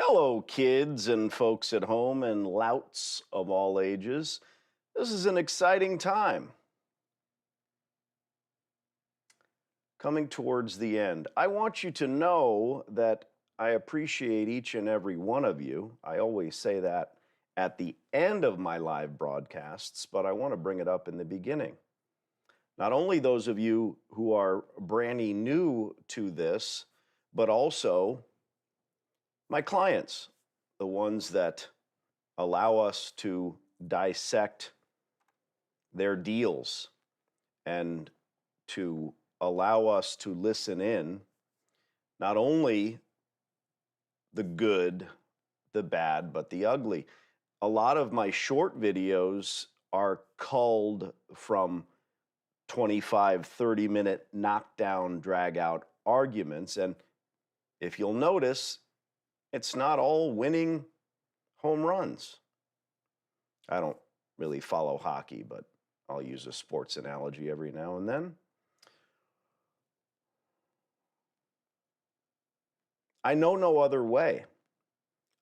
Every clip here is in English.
Hello, kids and folks at home and louts of all ages. This is an exciting time coming towards the end. I want you to know that I appreciate each and every one of you. I always say that at the end of my live broadcasts, but I want to bring it up in the beginning. Not only those of you who are brandy new to this, but also my clients, the ones that allow us to dissect their deals and to allow us to listen in, not only the good, the bad, but the ugly. A lot of my short videos are culled from 25, 30-minute knockdown, drag-out arguments. And if you'll notice, it's not all winning home runs. I don't really follow hockey, but I'll use a sports analogy every now and then. I know no other way.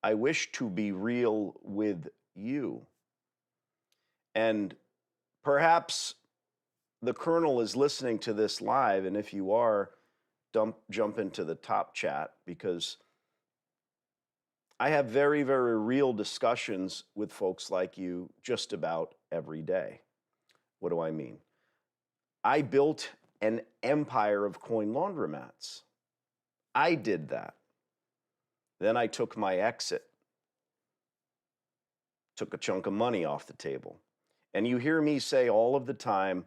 I wish to be real with you. And perhaps the Colonel is listening to this live, and if you are, jump into the top chat, because I have very, very real discussions with folks like you just about every day. What do I mean? I built an empire of coin laundromats. I did that. Then I took my exit, took a chunk of money off the table. And you hear me say all of the time,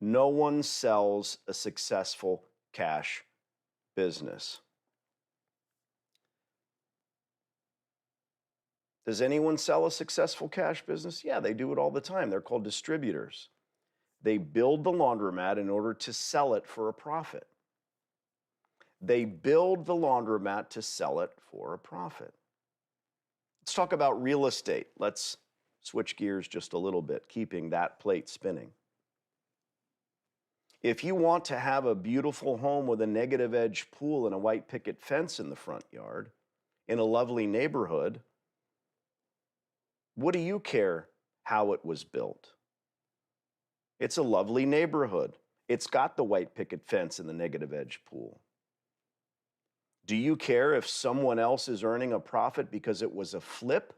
no one sells a successful cash business. Does anyone sell a successful cash business? Yeah, they do it all the time. They're called distributors. They build the laundromat in order to sell it for a profit. They build the laundromat to sell it for a profit. Let's talk about real estate. Let's switch gears just a little bit, keeping that plate spinning. If you want to have a beautiful home with a negative edge pool and a white picket fence in the front yard, in a lovely neighborhood, what do you care how it was built? It's a lovely neighborhood. It's got the white picket fence and the negative edge pool. Do you care if someone else is earning a profit because it was a flip?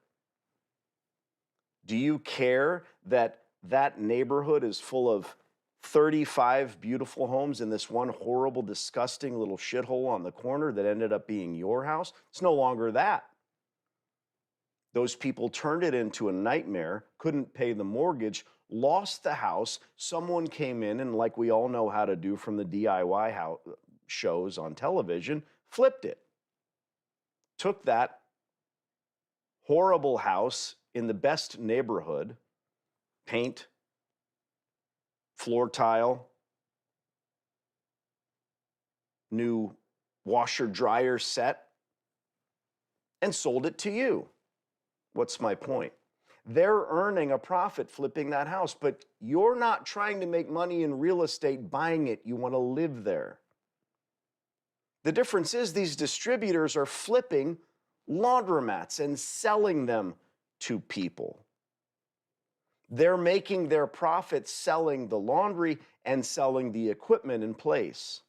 Do you care that that neighborhood is full of 35 beautiful homes in this one horrible, disgusting little shithole on the corner that ended up being your house? It's no longer that. Those people turned it into a nightmare, couldn't pay the mortgage, lost the house. Someone came in and, like we all know how to do from the DIY shows on television, flipped it. Took that horrible house in the best neighborhood, paint, floor tile, new washer dryer set, and sold it to you. What's my point? They're earning a profit flipping that house, but you're not trying to make money in real estate buying it. You want to live there. The difference is these distributors are flipping laundromats and selling them to people. They're making their profit selling the laundry and selling the equipment in place.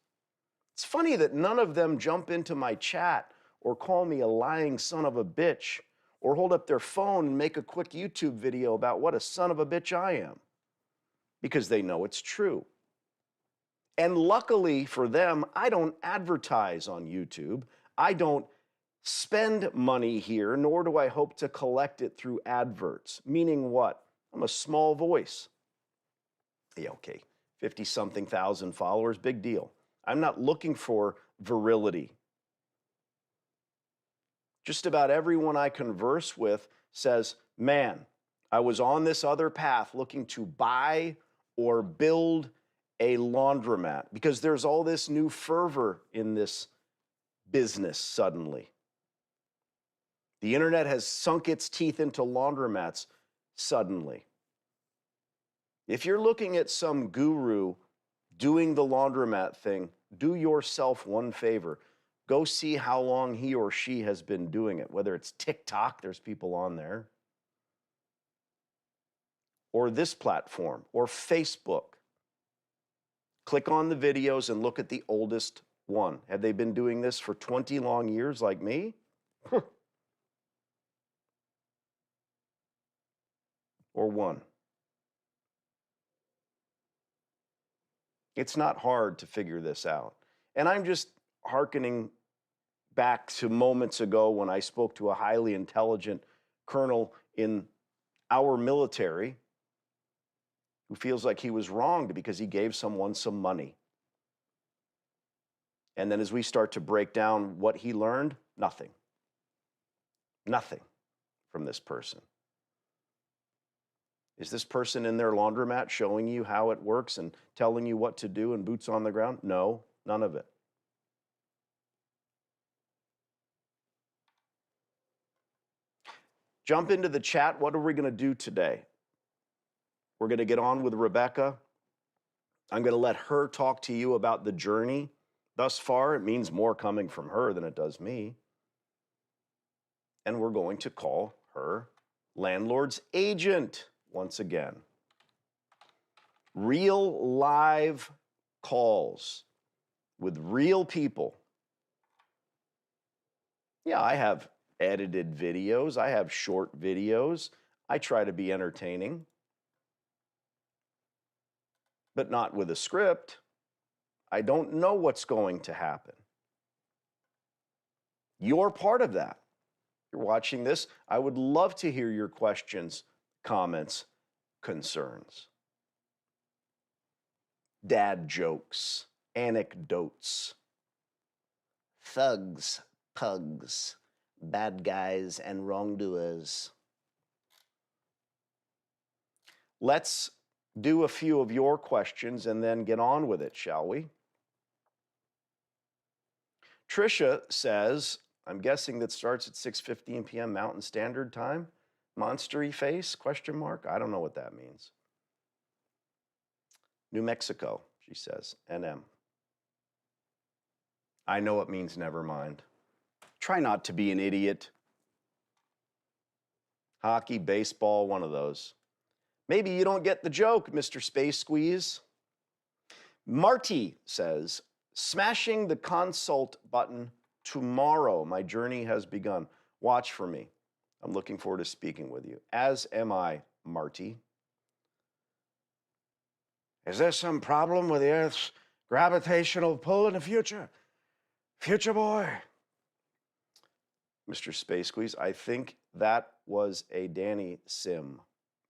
It's funny that none of them jump into my chat or call me a lying son of a bitch, or hold up their phone and make a quick YouTube video about what a son of a bitch I am, because they know it's true. And luckily for them, I don't advertise on YouTube. I don't spend money here, nor do I hope to collect it through adverts. Meaning what? I'm a small voice. Yeah, okay, 50-something thousand followers, big deal. I'm not looking for virility. Just about everyone I converse with says, man, I was on this other path looking to buy or build a laundromat because there's all this new fervor in this business suddenly. The internet has sunk its teeth into laundromats suddenly. If you're looking at some guru doing the laundromat thing, do yourself one favor. Go see how long he or she has been doing it, whether it's TikTok, there's people on there, or this platform, or Facebook. Click on the videos and look at the oldest one. Have they been doing this for 20 long years like me? Or one? It's not hard to figure this out. And I'm just hearkening back to moments ago when I spoke to a highly intelligent colonel in our military who feels like he was wronged because he gave someone some money. And then as we start to break down what he learned, nothing. Nothing from this person. Is this person in their laundromat showing you how it works and telling you what to do and boots on the ground? No, none of it. Jump into the chat. What are we going to do today? We're going to get on with Rebecca. I'm going to let her talk to you about the journey thus far. It means more coming from her than it does me. And we're going to call her landlord's agent once again. Real live calls with real people. Yeah, I have edited videos. I have short videos. I try to be entertaining, but not with a script. I don't know what's going to happen. You're part of that. You're watching this. I would love to hear your questions, comments, concerns, dad jokes, anecdotes, thugs, pugs, bad guys, and wrongdoers. Let's do a few of your questions and then get on with it, shall we? Trisha says, I'm guessing that starts at 6:15 p.m. Mountain Standard Time. Monstery face, question mark? I don't know what that means. New Mexico, she says, NM. I know it means never mind. Try not to be an idiot. Hockey, baseball, one of those. Maybe you don't get the joke, Mr. Space Squeeze. Marty says, smashing the consult button tomorrow. My journey has begun. Watch for me. I'm looking forward to speaking with you, as am I, Marty. Is there some problem with the Earth's gravitational pull in the future? Future boy. Mr. Space Squeeze, I think that was a Danny Sim.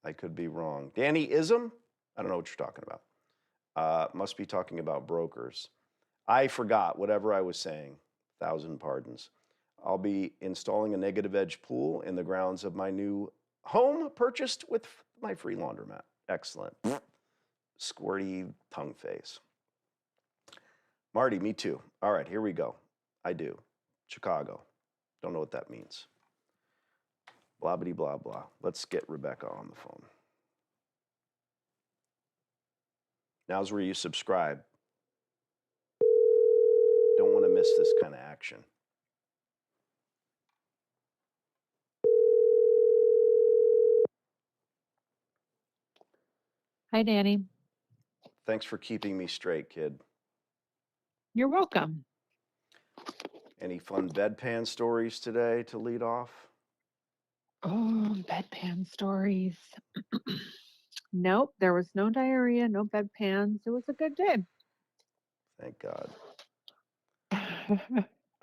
I could be wrong. Danny-ism? I don't know what you're talking about. Must be talking about brokers. I forgot whatever I was saying. 1,000 pardons. I'll be installing a negative edge pool in the grounds of my new home purchased with my free laundromat. Excellent. Squirty tongue face. Marty, me too. All right, here we go. I do. Chicago. Don't know what that means. Blah, blah, blah, blah. Let's get Rebecca on the phone. Now's where you subscribe. Don't want to miss this kind of action. Hi, Danny. Thanks for keeping me straight, kid. You're welcome. Any fun bedpan stories today to lead off? Oh, bedpan stories. Nope, there was no diarrhea, no bedpans. It was a good day. Thank God.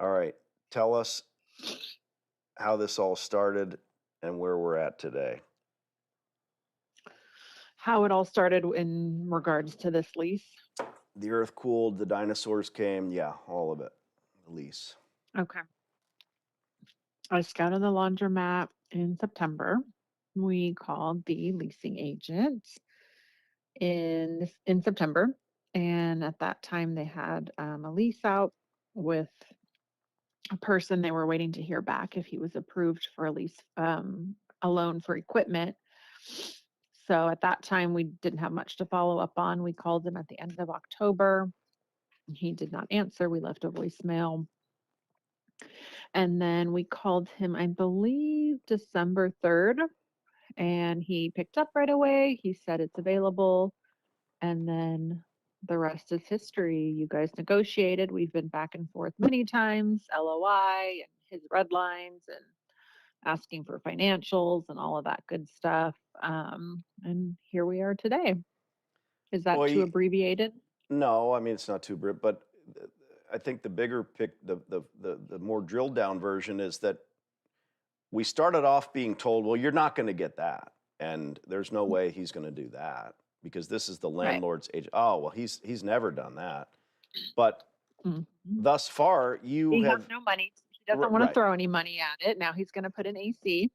All right, tell us how this all started and where we're at today. How it all started in regards to this lease. The earth cooled, the dinosaurs came, yeah, all of it. The lease. Okay. I scouted the laundromat in September. We called the leasing agent in September, and at that time they had a lease out with a person. They were waiting to hear back if he was approved for a lease, a loan for equipment. So at that time, we didn't have much to follow up on. We called him at the end of October. He did not answer. We left a voicemail. And then we called him, I believe, December 3rd, and he picked up right away. He said it's available. And then the rest is history. You guys negotiated. We've been back and forth many times, LOI and his red lines and asking for financials and all of that good stuff. And here we are today. Is that too Boy, abbreviated? no, I mean it's not too but I think the bigger the more drilled down version is that we started off being told, well, you're not going to get that, and there's no way he's going to do that because this is the Right. landlord's agent. Oh, well, he's never done that. But Mhm. thus far, you He has have no money. He doesn't want to right, throw any money at it. Now he's going to put an AC.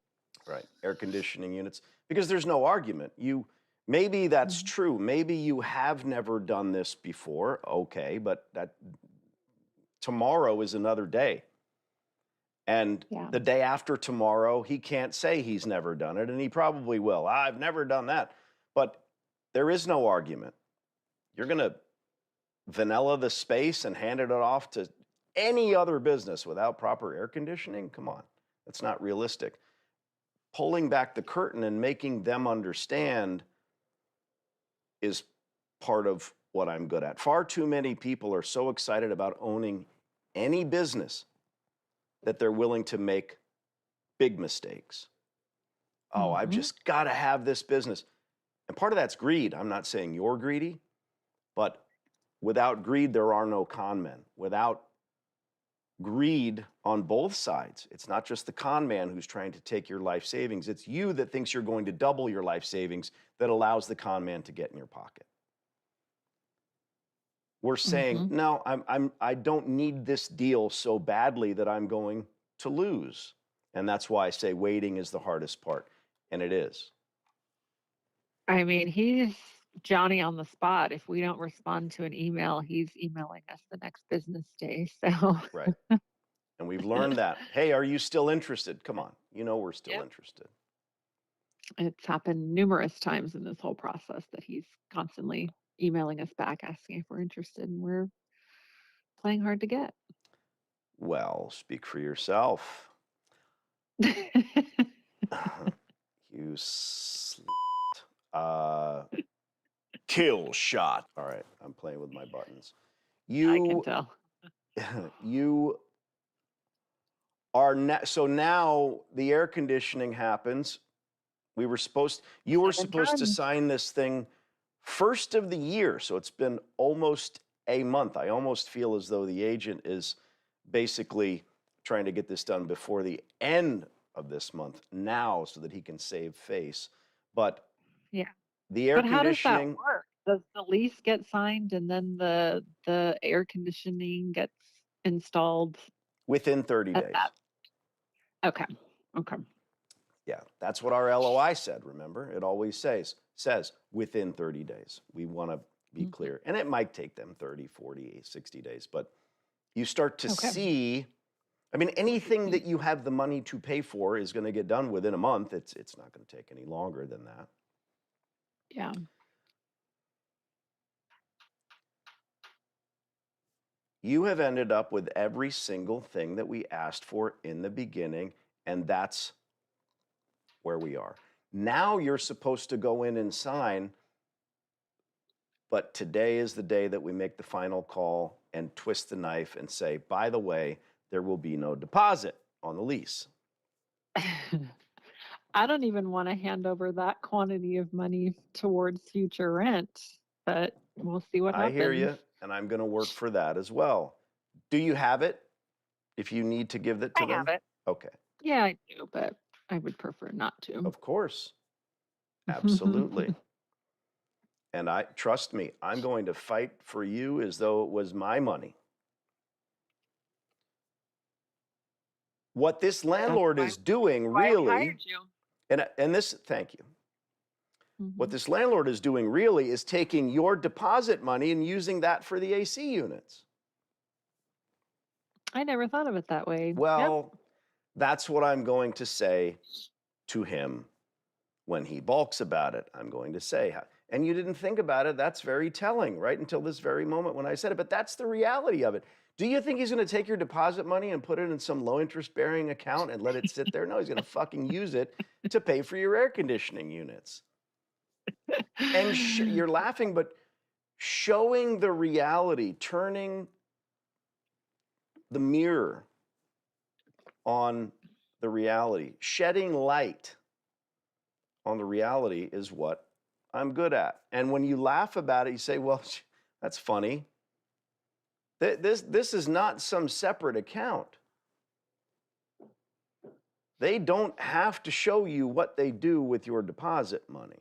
right, air conditioning units because there's no argument. Maybe that's Mhm. true. Maybe you have never done this before. Okay, but that tomorrow is another day. And Yeah. the day after tomorrow, he can't say he's never done it, and he probably will. I've never done that. But there is no argument. You're going to vanilla the space and hand it off to any other business without proper air conditioning? Come on, that's not realistic. Pulling back the curtain and making them understand is part of what I'm good at. Far too many people are so excited about owning any business that they're willing to make big mistakes. Oh, I've Hmm. just got to have this business. And part of that's greed. I'm not saying you're greedy, but without greed, there are no con men. Without greed on both sides, it's not just the con man who's trying to take your life savings. It's you that thinks you're going to double your life savings that allows the con man to get in your pocket. We're saying, Hmm. no, I don't need this deal so badly that I'm going to lose. And that's why I say waiting is the hardest part. And it is. I mean, he's Johnny on the spot. If we don't respond to an email, he's emailing us the next business day. So, Right. And we've learned that. Hey, are you still interested? Come on. You know we're still yep, interested. it's happened numerous times in this whole process that he's constantly emailing us back asking if we're interested, and we're playing hard to get. Well, speak for yourself. You uh, kill shot. All right, I'm playing with my buttons. I can You tell. you so now the air conditioning happens. You were Second supposed to time. sign this thing first of the year, so it's been almost a month. I almost feel as though the agent is basically trying to get this done before the end of this month now so that he can save face. But Yeah. the air But how does that conditioning work? Does the lease get signed and then the air conditioning gets installed within 30 at days. that? Okay. Okay. Yeah, that's what our LOI said, remember? It always says within 30 days. We want to be Mhm. clear. And it might take them 30, 40, 60 days, but you start to Okay. see, I mean, anything that you have the money to pay for is going to get done within a month. It's not going to take any longer than that. Yeah. You have ended up with every single thing that we asked for in the beginning, and that's where we are. Now you're supposed to go in and sign, but today is the day that we make the final call and twist the knife and say, by the way, there will be no deposit on the lease. I don't even want to hand over that quantity of money towards future rent, but we'll see what I hear happens. you, and I'm going to work for that as well. Do you have it if you need to give it I to have them? it. Okay, Yeah, I do, but I would prefer not to. of course. Absolutely. And trust me, I'm going to fight for you as though it was my money. What this That's landlord why is doing we really, hired you. and this, thank you. What Hmm. this landlord is doing really is taking your deposit money and using that for the AC units. I never thought of it that way. Yep. Well, that's what I'm going to say to him when he balks about it. I'm going to say, and you didn't think about it. That's very telling, right? Until this very moment when I said it. But that's the reality of it. Do you think he's going to take your deposit money and put it in some low interest bearing account and let it sit there? No, he's going to fucking use it to pay for your air conditioning units. And you're laughing, but showing the reality, turning the mirror on the reality, shedding light on the reality is what I'm good at. And when you laugh about it, you say, well, that's funny. This is not some separate account. They don't have to show you what they do with your deposit money.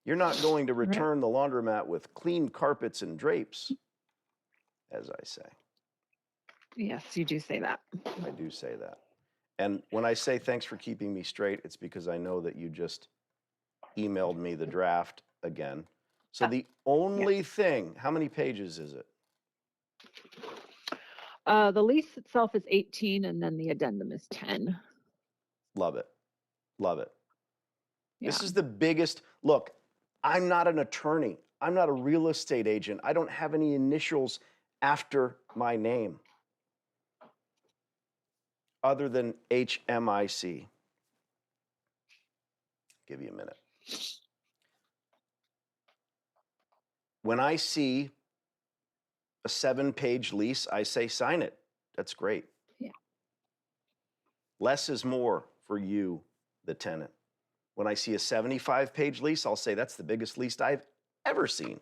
You're not going to Right. return the laundromat with clean carpets and drapes, as I say. Yes, you do say that. I do say that. And when I say thanks for keeping me straight, it's because I know that you just emailed me the draft again. So the only thing, how many pages is it? The lease itself is 18, and then the addendum is 10. Love it. Love it. Yeah. This is the biggest, look, I'm not an attorney. I'm not a real estate agent. I don't have any initials after my name other than HMIC. Give you a minute. When I see a 7-page lease, I say sign it. That's great. Yeah. Less is more for you, the tenant. When I see a 75-page lease, I'll say that's the biggest lease I've ever seen.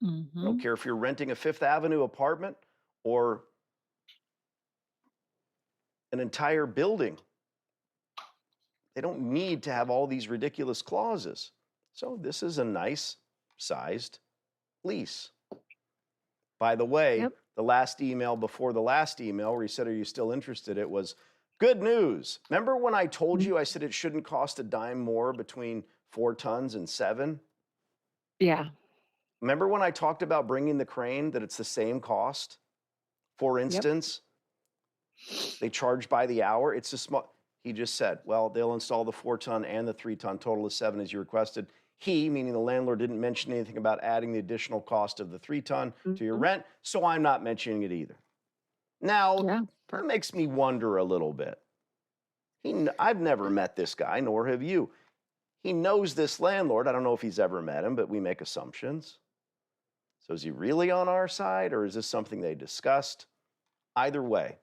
I don't care if you're renting a Fifth Avenue apartment or an entire building. They don't need to have all these ridiculous clauses. So this is a nice sized lease. By the way, the last email before the last email where you said, are you still interested? It was good news. Remember when I told you, I said it shouldn't cost a dime more between 4 tons and 7? Yeah. Remember when I talked about bringing the crane, that it's the same cost? For instance, they charge by the hour. It's a small, he just said, well, they'll install the 4-ton and the 3-ton, total of 7 as you requested. He, meaning the landlord, didn't mention anything about adding the additional cost of the 3-ton to your rent, so I'm not mentioning it either. Now, that makes me wonder a little bit. I've never met this guy, nor have you. He knows this landlord. I don't know if he's ever met him, but we make assumptions. So is he really on our side, or is this something they discussed? Either way,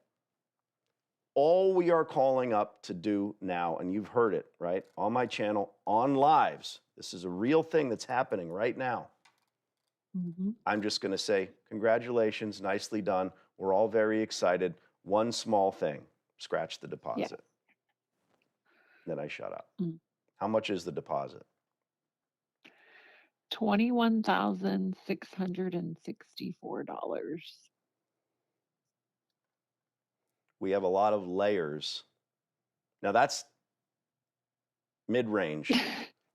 all we are calling up to do now, and you've heard it, right? On my channel, on lives. This is a real thing that's happening right now. I'm just going to say, congratulations, nicely done. We're all very excited. One small thing, scratch the deposit. Then I shut up. How much is the deposit? $21,664. We have a lot of layers. Now that's mid-range.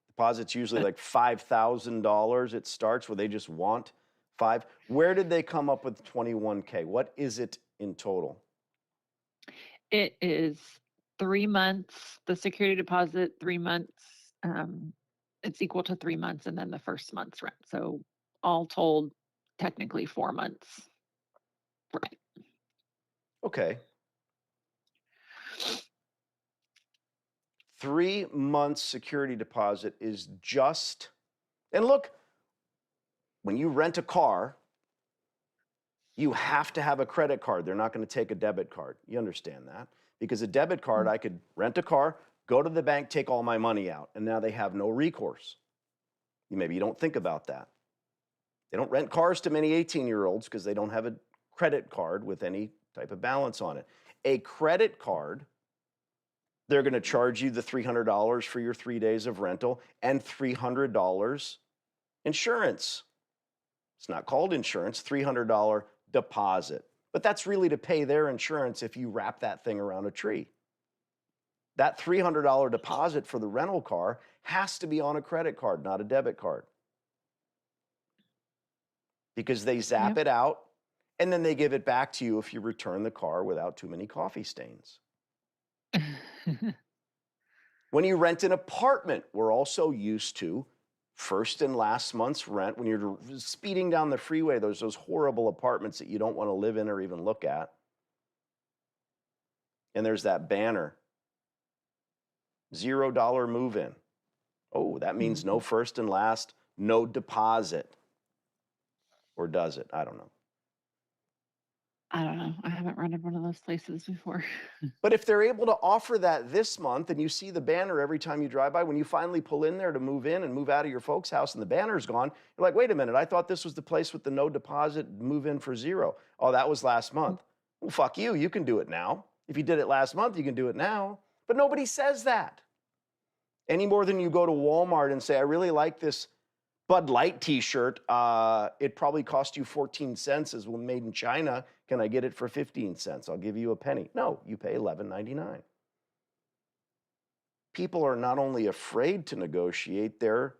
Deposit's usually like $5,000. It starts where they just want 5. Where did they come up with 21K? What is it in total? It is 3 months, the security deposit, 3 months. It's equal to 3 months and then the first month's rent. So all told, technically 4 months. Right. Okay. 3 months security deposit is just, and look, when you rent a car, you have to have a credit card. They're not going to take a debit card. You understand that? Because a debit card, I could rent a car, go to the bank, take all my money out, and now they have no recourse. Maybe you don't think about that. They don't rent cars to many 18-year-olds because they don't have a credit card with any type of balance on it. A credit card, they're going to charge you the $300 for your 3 days of rental and $300 insurance. It's not called insurance, $300 deposit. But that's really to pay their insurance if you wrap that thing around a tree. That $300 deposit for the rental car has to be on a credit card, not a debit card. Because they zap it out, and then they give it back to you if you return the car without too many coffee stains. When you rent an apartment, we're also used to first and last month's rent when you're speeding down the freeway. There's those horrible apartments that you don't want to live in or even look at. And there's that banner, $0 move-in. Oh, that means no Mhm. first and last, no deposit. Or does it? I don't know. I don't know. I haven't rented one of those places before. But if they're able to offer that this month and you see the banner every time you drive by, when you finally pull in there to move in and move out of your folks' house and the banner's gone, you're like, wait a minute, I thought this was the place with the no deposit, move in for $0. Oh, that was last month. Well, fuck you. You can do it now. If you did it last month, you can do it now. But nobody says that. Any more than you go to Walmart and say, I really like this Bud Light t-shirt. It probably cost you 14 cents as one made in China. Can I get it for 15 cents? I'll give you a penny. No, you pay $11.99. People are not only afraid to negotiate, they're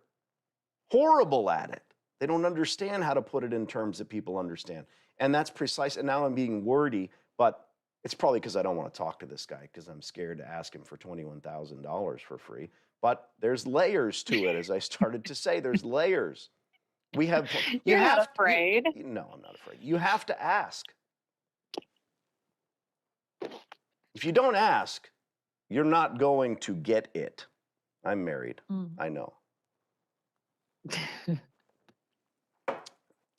horrible at it. They don't understand how to put it in terms that people understand. And that's precise. And now I'm being wordy, but it's probably because I don't want to talk to this guy because I'm scared to ask him for $21,000 for free. But there's layers to it, as I started to say. There's layers. We have. You're not afraid. No, I'm not afraid. You have to ask. If you don't ask, you're not going to get it. I'm married. I know.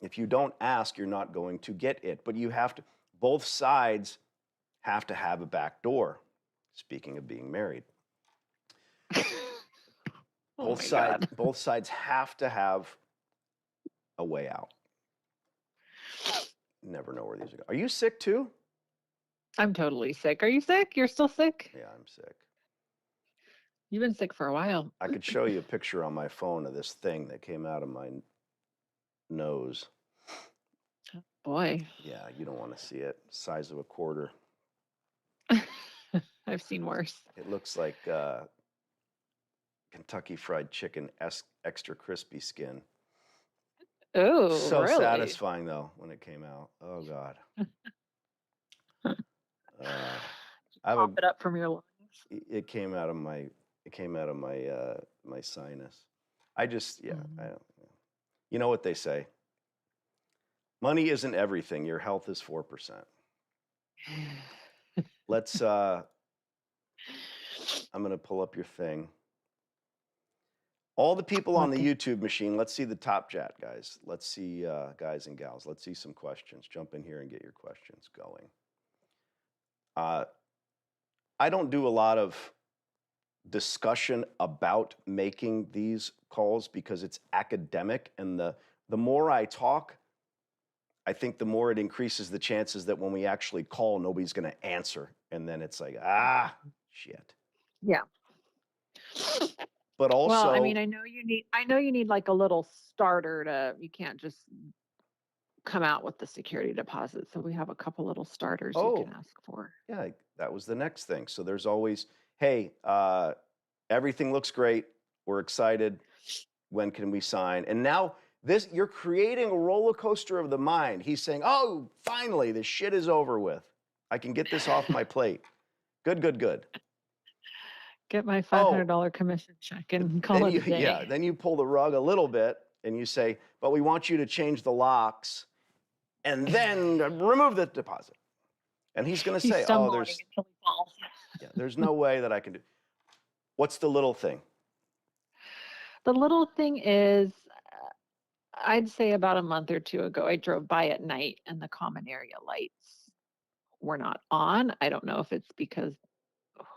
If you don't ask, you're not going to get it. But you have to. Both sides have to have a back door. Speaking of being married. Oh Both sides have to have a way out. Never know where these are going. Are you sick too? I'm totally sick. Are you sick? You're still sick? Yeah, I'm sick. You've been sick for a while. I could show you a picture on my phone of this thing that came out of my nose. Boy. Yeah, you don't want to see it. Size of a quarter. I've seen worse. It looks like Kentucky Fried Chicken extra crispy skin. Oh, So really? satisfying though when it came out. Oh God. Pop it up from your lungs. It came out of my. It came out of my sinus. I just I don't. You know what they say. Money isn't everything. Your health is 4%. Let's. I'm gonna pull up your thing. All the people on the YouTube machine, let's see the top chat, guys. Let's see, guys and gals, let's see some questions. Jump in here and get your questions going. I don't do a lot of discussion about making these calls because it's academic, and the more I talk, I think the more it increases the chances that when we actually call, nobody's going to answer. And then it's like, shit. Yeah. But also, well, I mean, I know you need like a little starter you can't just come out with the security deposit. So we have a couple little starters you can ask for. Yeah, that was the next thing. So there's always, hey, everything looks great. We're excited. When can we sign? And now you're creating a roller coaster of the mind. He's saying, oh, finally, this shit is over with. I can get this off my plate. Good, good, good. Get my $500 commission check and call it a day. Yeah, then you pull the rug a little bit and you say, but we want you to change the locks and then remove the deposit. And he's going to say, there's no way that I can do. What's the little thing? The little thing is, I'd say about a month or two ago, I drove by at night and the common area lights were not on. I don't know if it's because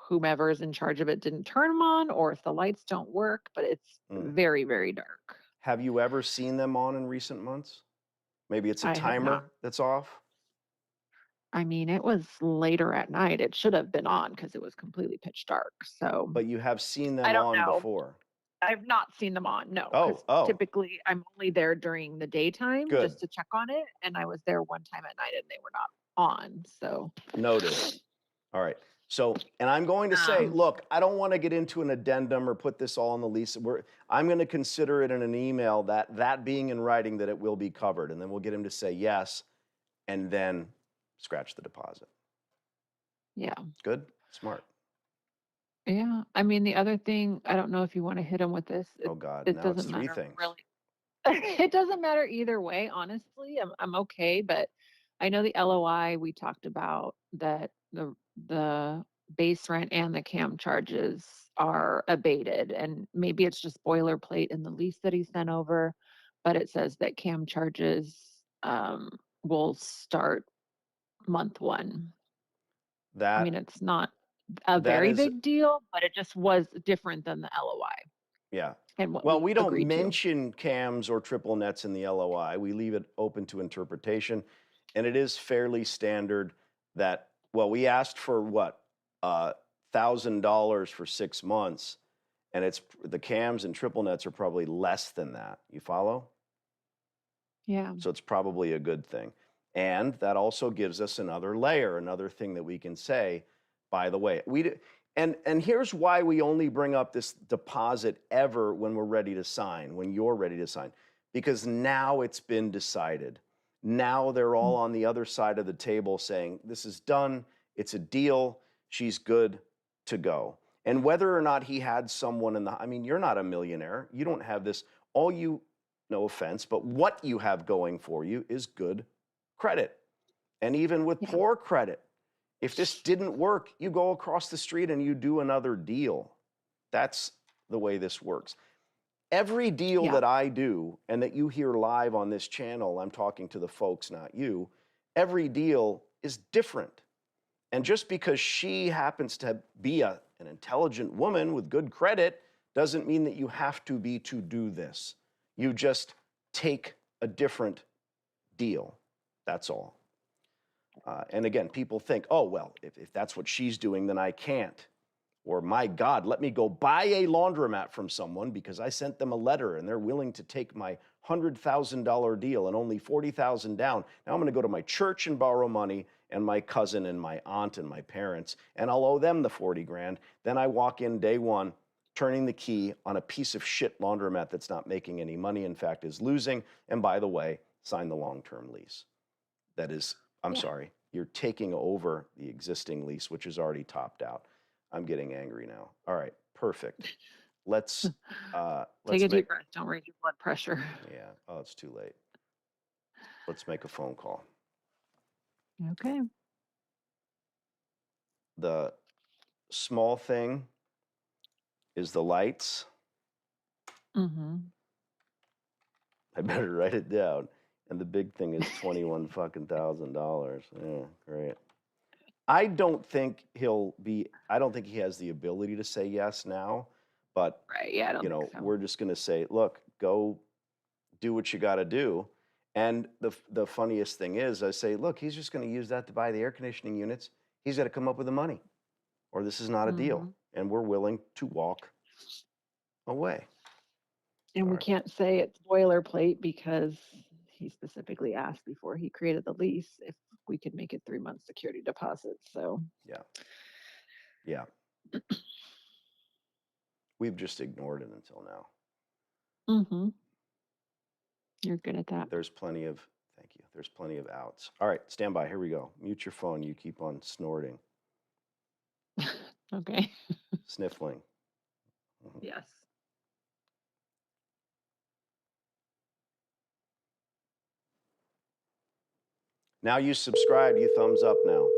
whomever is in charge of it didn't turn them on or if the lights don't work, but it's very, very dark. Have you ever seen them on in recent months? Maybe it's a timer that's off? I mean, it was later at night. It should have been on because it was completely pitch dark. So, but you have seen them on before? I've not seen them on, no. Typically, I'm only there during the daytime just to check on it. And I was there one time at night and they were not on. So noted. All right. So, and I'm going to say, look, I don't want to get into an addendum or put this all on the lease. I'm going to consider it in an email that being in writing that it will be covered. And then we'll get him to say yes and then scratch the deposit. Yeah. Good? Smart. Yeah. I mean, the other thing, I don't know if you want to hit them with this. Oh God, It now it's doesn't three matter things. really. It doesn't matter either way, honestly. I'm okay, but I know the LOI we talked about that the base rent and the cam charges are abated, and maybe it's just boilerplate in the lease that he sent over, but it says that cam charges will start month one. I mean, That it's not a that very is big deal, but it just was different than the LOI Yeah. and what Well, we we don't agreed to. mention cams or triple nets in the LOI. We leave it open to interpretation. And it is fairly standard that, well, we asked for what? $1,000 for 6 months. And it's the cams and triple nets are probably less than that. You follow? Yeah. So it's probably a good thing. And that also gives us another layer, another thing that we can say, by the way, and here's why we only bring up this deposit ever when we're ready to sign, when you're ready to sign, because now it's been decided. Now they're all Mm. on the other side of the table saying, this is done, it's a deal, she's good to go. And whether or not he had someone I mean, you're not a millionaire. You don't have this. All you No offense, but what you have going for you is good credit. And even with Yeah. poor credit, if this didn't work, you go across the street and you do another deal. That's the way this works. Every deal Yeah. that I do and that you hear live on this channel, I'm talking to the folks, not you, every deal is different. And just because she happens to be an intelligent woman with good credit doesn't mean that you have to be to do this. You just take a different deal. That's all. And again, people think, oh, well, if that's what she's doing, then I can't. Or, my God, let me go buy a laundromat from someone because I sent them a letter and they're willing to take my $100,000 deal and only $40,000 down. Now I'm going to go to my church and borrow money and my cousin and my aunt and my parents, and I'll owe them the 40 grand. Then I walk in day one, turning the key on a piece of shit laundromat that's not making any money, in fact, is losing. And by the way, sign the long-term lease. That is, I'm Yeah. sorry, you're taking over the existing lease, which is already topped out. I'm getting angry now. All right, perfect. Let's Take let's a make deep breath. Don't raise your blood pressure. yeah. Oh, it's too late. Let's make a phone call. Okay. The small thing is the lights. Mhm. I better write it down. And the big thing is 21 fucking $1,000. Yeah, great. I don't think he has the ability to say yes now, but Right. Yeah, I don't think so. we're just going to say, look, go do what you got to do. And the funniest thing is, I say, look, he's just going to use that to buy the air conditioning units. He's got to come up with the money, or this is not a deal. Mhm. And we're willing to walk away. And All we right. can't say it's boilerplate because he specifically asked before he created the lease if we could make it 3 month security deposit. So, Yeah. Yeah. We've just ignored it until now. mhm. You're good at that. There's plenty of, thank you. There's plenty of outs. All right. Stand by. Here we go. Mute your phone. You keep on snorting, Okay. sniffling. Mhm. Yes. Now you subscribed. You thumbs up now.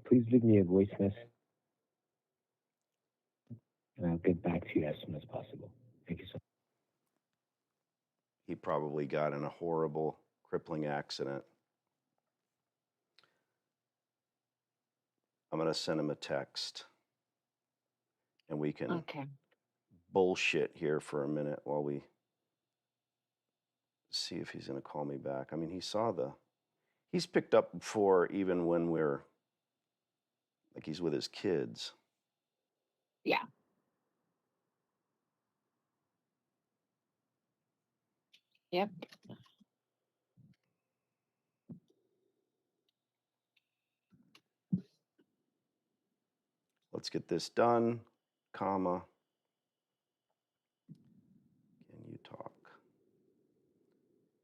Please leave me a voice message, and I'll get back to you as soon as possible. Thank you so much. He probably got in a horrible, crippling accident. I'm going to send him a text and we can Okay. bullshit here for a minute while we see if he's going to call me back. I mean, He's picked up before, even when we're, like, he's with his kids. Yeah. Yep. Let's get this done, comma. Can you talk?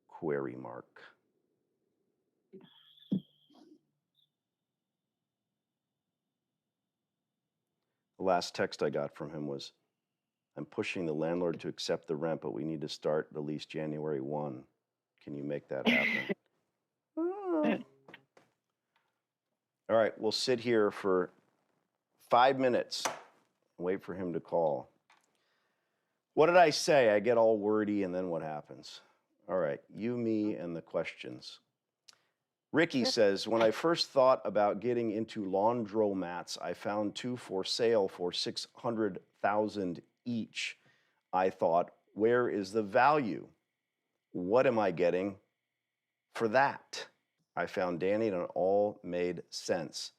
Query mark. The last text I got from him was, I'm pushing the landlord to accept the rent, but we need to start the lease January 1. Can you make that happen? Oh. All right, we'll sit here for 5 minutes and wait for him to call. What did I say? I get all wordy, and then what happens? All right, you, me, and the questions. Ricky says, when I first thought about getting into laundromats, I found 2 for sale for $600,000 each. I thought, where is the value? What am I getting for that? I found Danny, and it all made sense.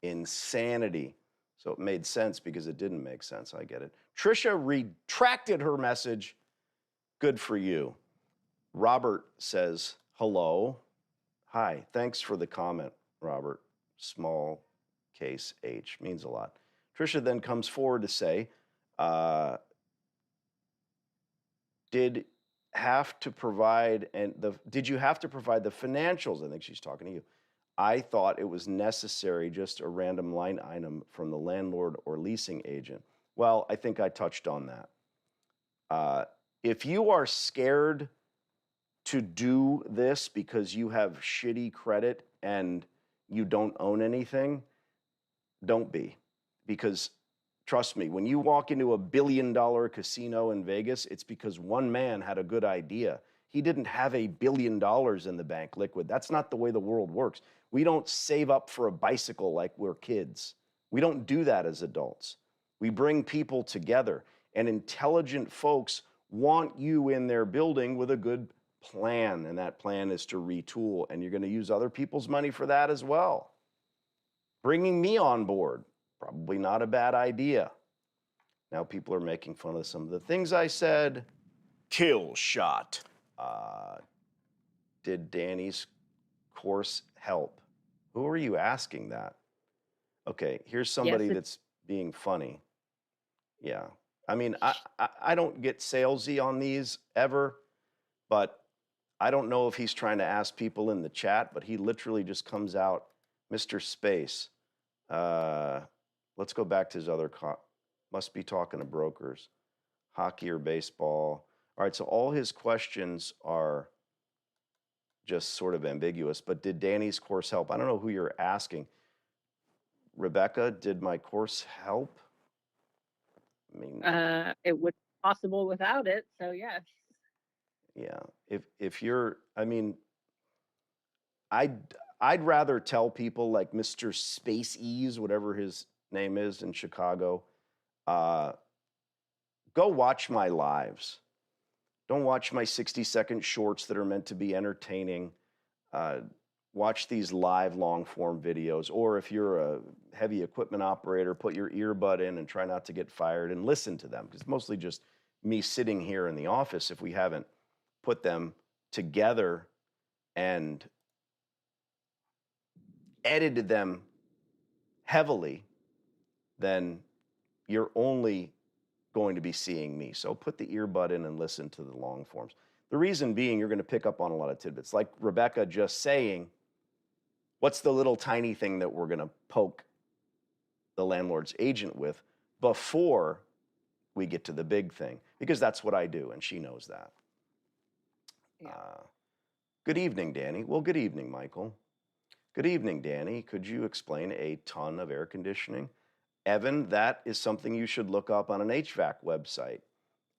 Insanity. So it made sense because it didn't make sense. I get it. Trisha retracted her message. Good for you. Robert says, hello. Hi, thanks for the comment, Robert. Small case H means a lot. Trisha then comes forward to say, did you have to provide the financials? I think she's talking to you. I thought it was necessary, just a random line item from the landlord or leasing agent. Well, I think I touched on that. If you are scared to do this because you have shitty credit and you don't own anything, don't be. Because trust me, when you walk into a billion-dollar casino in Vegas, it's because one man had a good idea. He didn't have $1 billion in the bank liquid. That's not the way the world works. We don't save up for a bicycle like we're kids. We don't do that as adults. We bring people together, and intelligent folks want you in their building with a good plan, and that plan is to retool, and you're going to use other people's money for that as well. Bringing me on board, probably not a bad idea. Now people are making fun of some of the things I said. Kill shot. Did Danny's course help? Who are you asking that? Okay, here's somebody that's being funny. Yeah. I mean, I don't get salesy on these ever, but I don't know if he's trying to ask people in the chat, but he literally just comes out, Mr. Space. Let's go back to his other, must be talking to brokers, hockey or baseball. All right, so all his questions are just sort of ambiguous, but did Danny's course help? I don't know who you're asking. Rebecca, did my course help? I mean, it would be possible without it, so yes. Yeah, if you're, I mean, I'd rather tell people like Mr. Space Ease, whatever his name is in Chicago, go watch my lives. Don't watch my 60-second shorts that are meant to be entertaining. Watch these live long-form videos. Or if you're a heavy equipment operator, put your earbud in and try not to get fired and listen to them. Because it's mostly just me sitting here in the office if we haven't put them together and edited them heavily, then you're only going to be seeing me. So put the earbud in and listen to the long forms. The reason being, you're going to pick up on a lot of tidbits. Like Rebecca just saying, what's the little tiny thing that we're going to poke the landlord's agent with before we get to the big thing? Because that's what I do, and she knows that. Yeah. Good evening, Danny. Well, good evening, Michael. Good evening, Danny. Could you explain a ton of air conditioning? Evan, that is something you should look up on an HVAC website.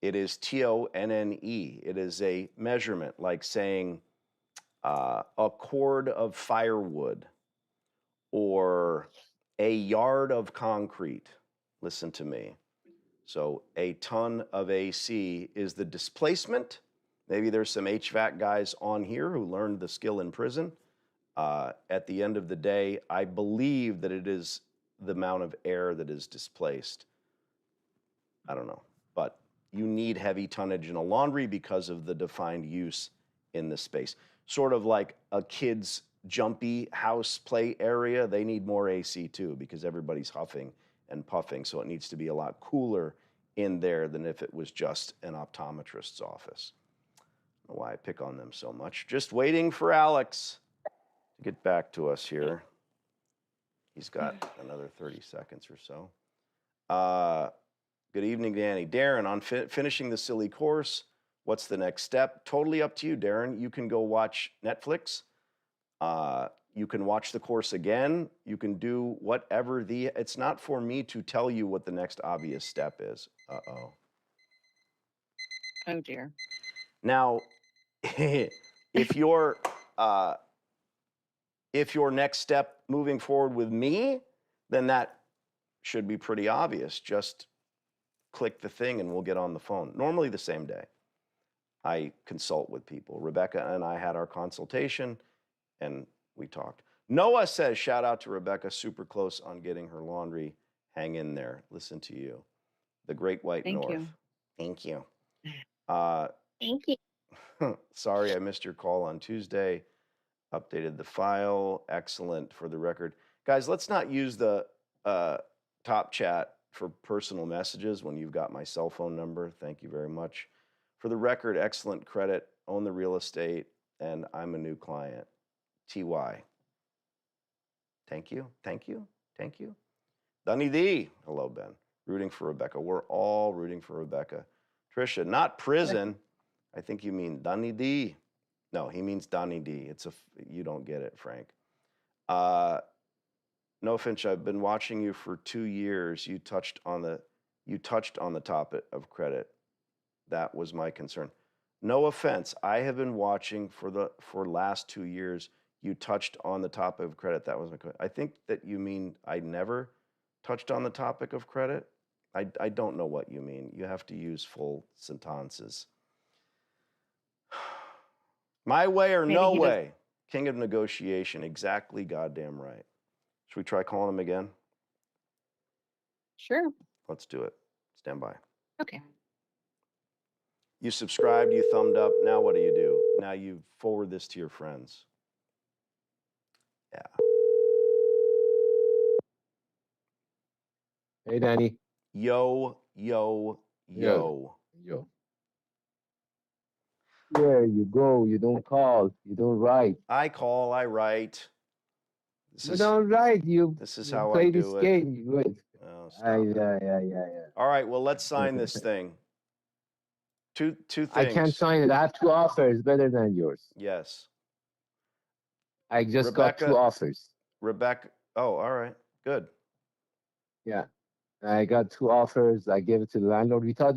It is TONNE. It is a measurement like saying a cord of firewood or a yard of concrete. Listen to me. So a ton of AC is the displacement. Maybe there's some HVAC guys on here who learned the skill in prison. At the end of the day, I believe that it is the amount of air that is displaced. I don't know, but you need heavy tonnage in a laundry because of the defined use in the space. Sort of like a kid's jumpy house play area, they need more AC too because everybody's huffing and puffing, so it needs to be a lot cooler in there than if it was just an optometrist's office. I don't know why I pick on them so much. Just waiting for Alex to get back to us here. He's got another 30 seconds or so. Good evening, Danny. Darren, on finishing the silly course, what's the next step? Totally up to you, Darren. You can go watch Netflix. You can watch the course again. You can do whatever it's not for me to tell you what the next obvious step is. Uh-oh. Oh dear. Now, if your next step moving forward with me, then that should be pretty obvious. Just click the thing and we'll get on the phone. Normally the same day. I consult with people. Rebecca and I had our consultation and we talked. Noah says, shout out to Rebecca, super close on getting her laundry. Hang in there. Listen to you. The Great White Thank North. you. Thank you. Thank you. Sorry, I missed your call on Tuesday. Updated the file. Excellent. For the record. Guys, let's not use the top chat for personal messages when you've got my cell phone number. Thank you very much. For the record, excellent credit, own the real estate, and I'm a new client. TY. Thank you, thank you, thank you. Dunny D. Hello, Ben. Rooting for Rebecca. We're all rooting for Rebecca. Trisha, not prison. I think you mean Dunny D. No, he means Donny D. You don't get it, Frank. No, Finch, I've been watching you for 2 years. You touched on the topic of credit. That was my concern. No offense. I have been watching for last 2 years. You touched on the topic of credit. That was my question. I think that you mean I never touched on the topic of credit. I don't know what you mean. You have to use full sentences. My way or no way. King of negotiation. Exactly goddamn right. Should we try calling him again? Sure. Let's do it. Stand by. Okay. You subscribed, you thumbed up. Now what do? Now you forward this to your friends. Yeah. Hey, Danny. Yo. Yo. There you go. You don't call. You don't write. I call, I write. You don't write. This is you how play I this do it. game. You wait. Oh, stop Yeah. it. All right, well, let's sign this thing. Two things. I can't sign it. I have 2 offers better than yours. Yes. I just got 2 offers. Rebecca. Oh, all right. Good. Yeah. I got 2 offers. I gave it to the landlord. We thought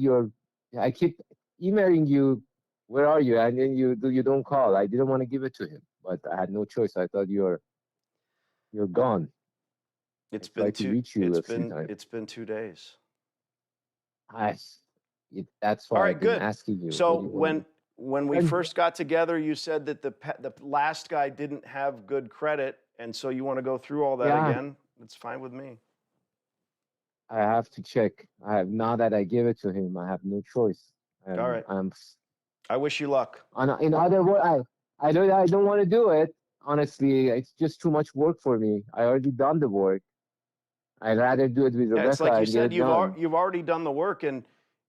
I keep emailing you. Where are you? And then you don't call. I didn't want to give it to him, but I had no choice. I thought you're gone. It's I tried to reach you a few times. It's been 2 days. That's why All right, I've been good. asking you. So when we first got together, you said that the last guy didn't have good credit, and so you want to go through all that again? That's fine with me. I have to check. Now that I gave it to him, I have no choice. All right. I wish you luck. In other words, I don't want to do it. Honestly, it's just too much work for me. I already done the work. I'd rather do it with Rebecca. It's like you said, you've already done the work, and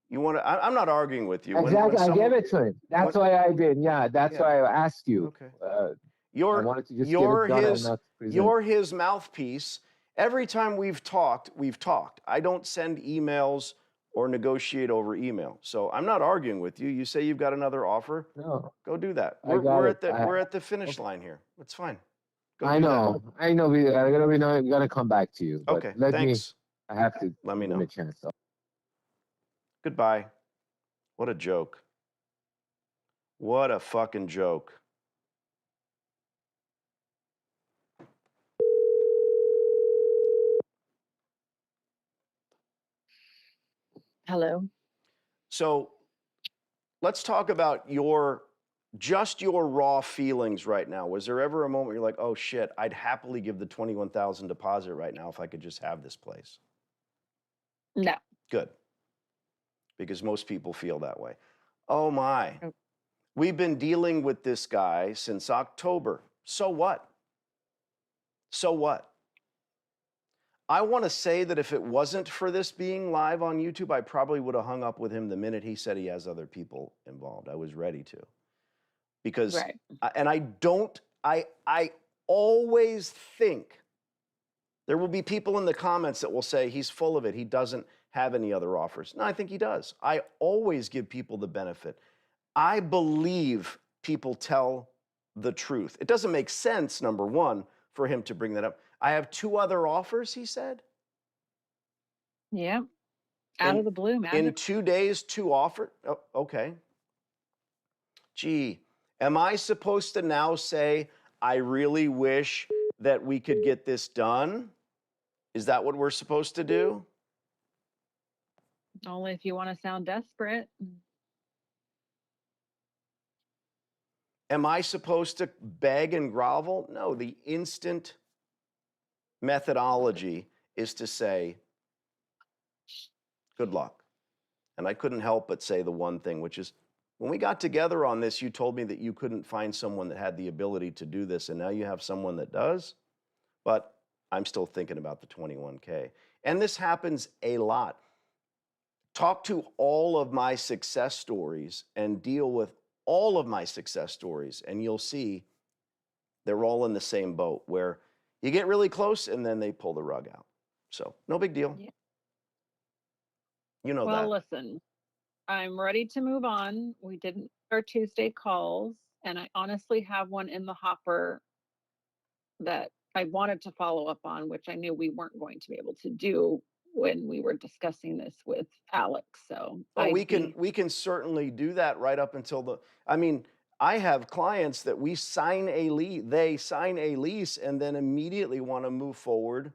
you want to. I'm not arguing with you. Exactly, I gave it to him. That's why I've been. Yeah, that's why I asked you. Okay. I wanted to just get it done and not present. You're his mouthpiece. Every time we've talked. I don't send emails or negotiate over email. So I'm not arguing with you. You say you've got another offer. No. Go do that. We're at the finish line here. It's fine. I know. We're gonna come back to you. But okay. Thanks. I have to let me know. Give him a chance. Goodbye. What a joke. What a fucking joke. Hello. So let's talk about your just your raw feelings right now. Was there ever a moment you're like, oh shit, I'd happily give the 21,000 deposit right now if I could just have this place? No. Good. Because most people feel that way. Oh my. Nope. We've been dealing with this guy since October. So what? So what? I want to say that if it wasn't for this being live on YouTube, I probably would have hung up with him the minute he said he has other people involved. I was ready to. Because, Right. and I always think there will be people in the comments that will say he's full of it. He doesn't have any other offers. No, I think he does. I always give people the benefit. I believe people tell the truth. It doesn't make sense, number one, for him to bring that up. I have 2 other offers, he said. Yeah. Out of the blue, man. In 2 days, 2 offers. Oh, okay. Gee, am I supposed to now say, I really wish that we could get this done? Is that what we're supposed to do? Only if you want to sound desperate. Am I supposed to beg and grovel? No, the instant methodology is to say, good luck. And I couldn't help but say the one thing, which is, when we got together on this, you told me that you couldn't find someone that had the ability to do this, and now you have someone that does. But I'm still thinking about the 21K. And this happens a lot. Talk to all of my success stories and deal with all of my success stories, and you'll see they're all in the same boat where you get really close and then they pull the rug out. So no big deal. Yeah. You know Well, that. listen, I'm ready to move on. We didn't our Tuesday calls, and I honestly have one in the hopper that I wanted to follow up on, which I knew we weren't going to be able to do when we were discussing this with Alex. So Oh, we can certainly do that right up until the, I mean, I have clients that we sign a lease, they sign a lease and then immediately want to move forward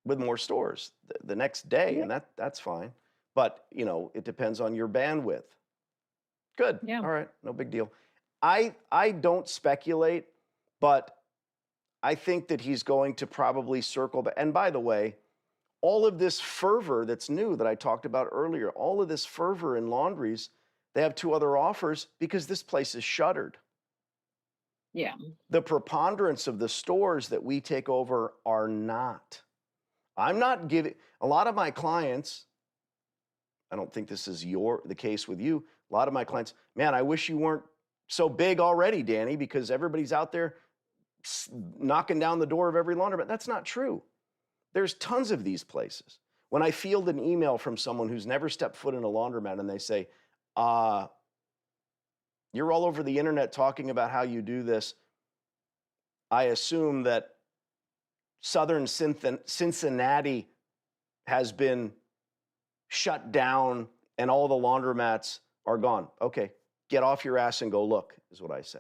with more stores the next day, Yeah. and that's fine. But, you know, it depends on your bandwidth. Good. Yeah. All right, no big deal. I don't speculate, but I think that he's going to probably circle back. And by the way, all of this fervor that's new that I talked about earlier, all of this fervor in laundries, they have 2 other offers because this place is shuttered. Yeah. The preponderance of the stores that we take over are not. I'm not giving, a lot of my clients, I don't think this is the case with you, a lot of my clients, man, I wish you weren't so big already, Danny, because everybody's out there knocking down the door of every laundromat. That's not true. There's tons of these places. When I field an email from someone who's never stepped foot in a laundromat and they say, you're all over the internet talking about how you do this, I assume that Southern Cincinnati has been shut down and all the laundromats are gone. Okay, get off your ass and go look, is what I say.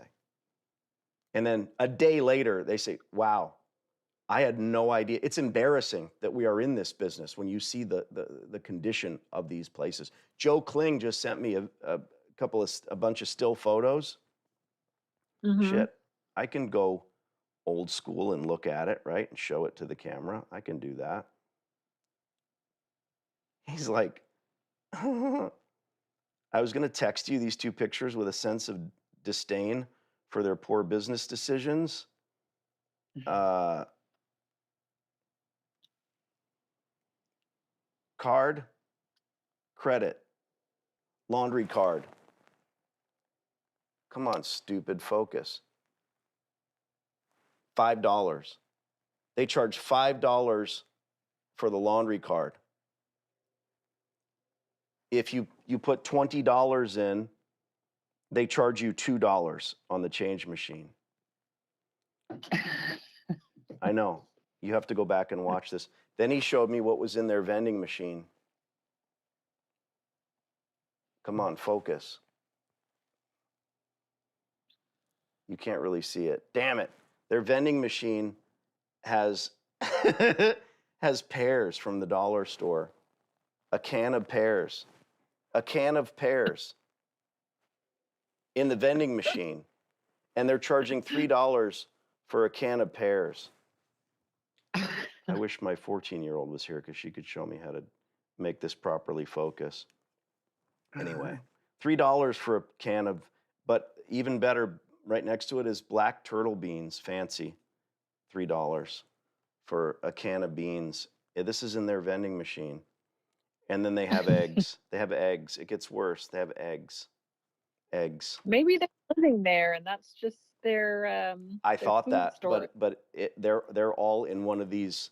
And then a day later, they say, wow, I had no idea. It's embarrassing that we are in this business when you see the condition of these places. Joe Kling just sent me a bunch of still photos. Mhm. Shit, I can go old school and look at it, right? And show it to the camera. I can do that. He's like, I was going to text you these 2 pictures with a sense of disdain for their poor business decisions. Card, credit, laundry card. Come on, stupid, focus. $5. They charge $5 for the laundry card. If you put $20 in, they charge you $2 on the change machine. I know. You have to go back and watch this. Then he showed me what was in their vending machine. Come on, focus. You can't really see it. Damn it. Their vending machine has has pears from the dollar store. A can of pears. A can of pears. in the vending machine, and they're charging $3 for a can of pears. I wish my 14-year-old was here because she could show me how to make this properly focus. Anyway, $3 for a can of, but even better, right next to it is black turtle beans, fancy, $3 for a can of beans. This is in their vending machine. And then they have eggs. They have eggs. It gets worse. They have eggs. Eggs. Maybe they're living there, and that's just their I their thought food that, storage. but they're all in one of these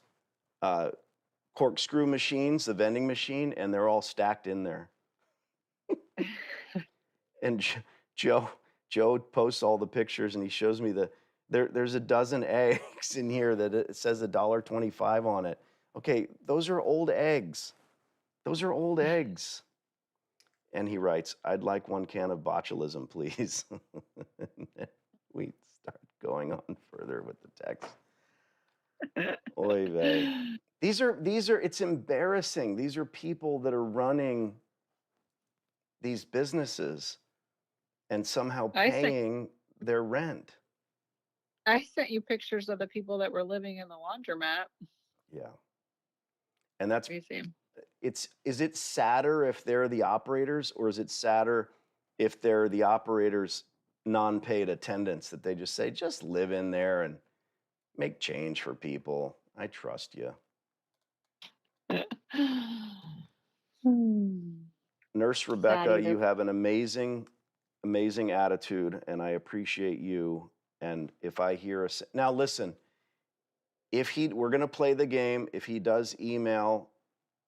corkscrew machines, the vending machine, and they're all stacked in there. And Joe posts all the pictures, and he shows me there's a dozen eggs in here that it says $1.25 on it. Okay, those are old eggs. Those are old eggs. And he writes, "I'd like 1 can of botulism, please." We start going on further with the text. Oy vey. These are, it's embarrassing. These are people that are running these businesses and somehow paying their rent. I sent you pictures of the people that were living in the laundromat. Yeah. And that's, Crazy. is it sadder if they're the operators, or is it sadder if they're the operators' non-paid attendants, that they just say, just live in there and make change for people? I trust you. Nurse Rebecca, you have an amazing, amazing attitude, and I appreciate you. And if I hear now listen, we're going to play the game. If he does email,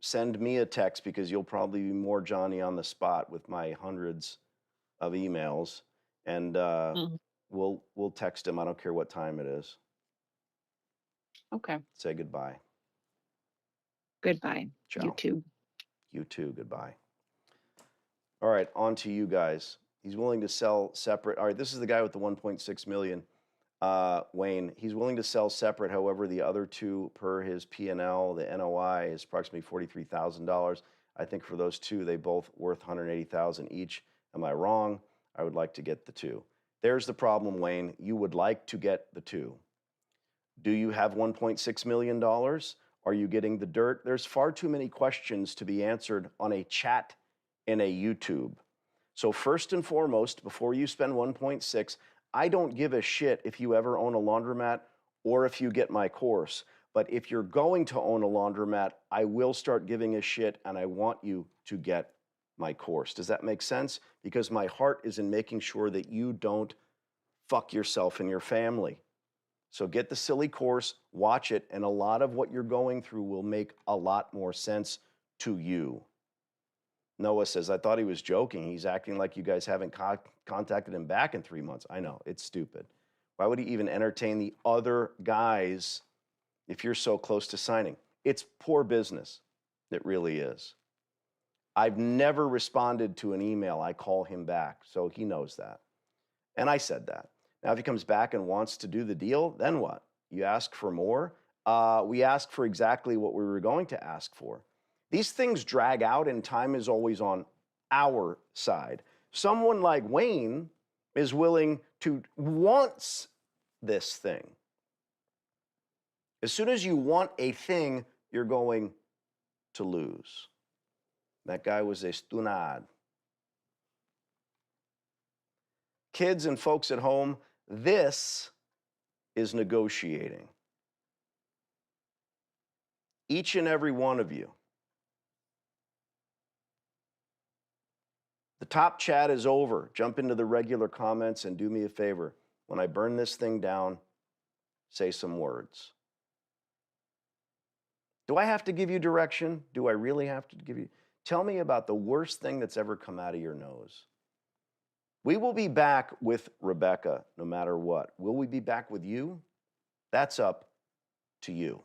send me a text, because you'll probably be more Johnny on the spot with my hundreds of emails. And we'll text him. I don't care what time it is. Okay. Say goodbye. Goodbye. Ciao. You too. You too. Goodbye. All right, on to you guys. He's willing to sell separate. All right, this is the guy with the 1.6 million, Wayne. He's willing to sell separate. However, the other two, per his P&L, the NOI is approximately $43,000. I think for those two, they both worth $180,000 each. Am I wrong? I would like to get the two. There's the problem, Wayne. You would like to get the two. Do you have $1.6 million? Are you getting the dirt? There's far too many questions to be answered on a chat in a YouTube. So first and foremost, before you spend 1.6, I don't give a shit if you ever own a laundromat or if you get my course. But if you're going to own a laundromat, I will start giving a shit, and I want you to get my course. Does that make sense? Because my heart is in making sure that you don't fuck yourself and your family. So get the silly course, watch it, and a lot of what you're going through will make a lot more sense to you. Noah says, I thought he was joking. He's acting like you guys haven't contacted him back in 3 months. I know, it's stupid. Why would he even entertain the other guys if you're so close to signing? It's poor business. It really is. I've never responded to an email. I call him back, so he knows that. And I said that. Now, if he comes back and wants to do the deal, then what? You ask for more? We asked for exactly what we were going to ask for. These things drag out, and time is always on our side. Someone like Wayne is willing to want this thing. As soon as you want a thing, you're going to lose. That guy was a stunad. Kids and folks at home, this is negotiating. Each and every one of you. The top chat is over. Jump into the regular comments and do me a favor. When I burn this thing down, say some words. Do I have to give you direction? Do I really have to give you? Tell me about the worst thing that's ever come out of your nose. We will be back with Rebecca no matter what. Will we be back with you? That's up to you.